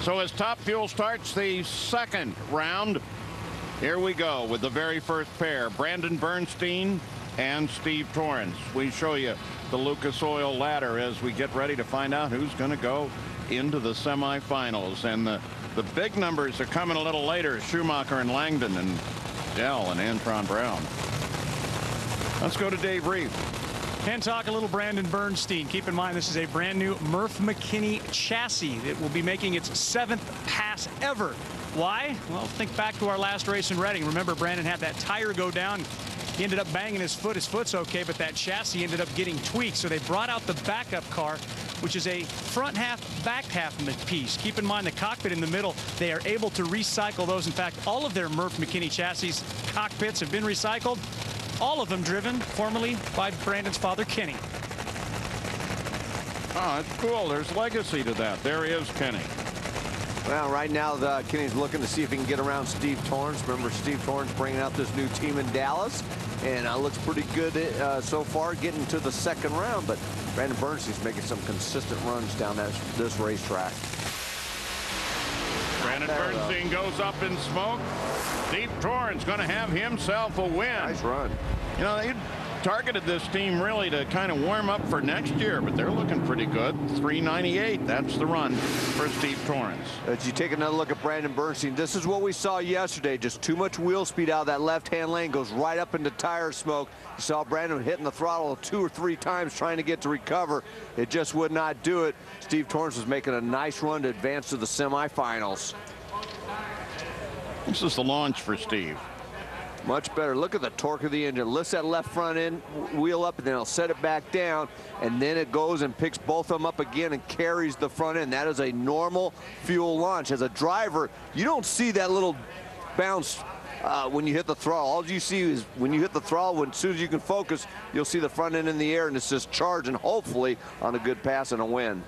So as Top Fuel starts the second round, here we go with the very first pair, Brandon Bernstein and Steve Torrence. We show you the Lucas Oil ladder as we get ready to find out who's going to go into the semifinals. And the big numbers are coming a little later. Schumacher and Langdon and Dell and Antron Brown. Let's go to Dave Reeve. And talk a little Brandon Bernstein. Keep in mind, this is a brand new Murph McKinney chassis that will be making its 7th pass ever. Why? Well, think back to our last race in Reading. Remember, Brandon had that tire go down. He ended up banging his foot. His foot's okay, but that chassis ended up getting tweaked. So they brought out the backup car, which is a front half, back half piece. Keep in mind the cockpit in the middle. They are able to recycle those. In fact, all of their Murph McKinney chassis cockpits have been recycled. All of them driven formerly by Brandon's father, Kenny. Oh, it's cool. There's legacy to that. There is Kenny. Well, right now, Kenny's looking to see if he can get around Steve Torrence. Remember, Steve Torrence bringing out this new team in Dallas, and looks pretty good so far, getting to the second round. But Brandon Bernstein's making some consistent runs down this racetrack. Brandon Bernstein goes up in smoke. Steve Torrence going to have himself a win. Nice run. You know, they targeted this team really to kind of warm up for next year, but they're looking pretty good. 398. That's the run for Steve Torrence. As you take another look at Brandon Bernstein, this is what we saw yesterday. Just too much wheel speed out of that left-hand lane, goes right up into tire smoke. You saw Brandon hitting the throttle 2 or 3 times trying to get to recover. It just would not do it. Steve Torrence was making a nice run to advance to the semifinals. This is the launch for Steve. Much better. Look at the torque of the engine. Lifts that left front end wheel up, and then it'll set it back down, and then it goes and picks both of them up again and carries the front end. That is a normal fuel launch. As a driver, you don't see that little bounce when you hit the throttle. All you see is when you hit the throttle, as soon as you can focus, you'll see the front end in the air, and it's just charging, hopefully, on a good pass and a win.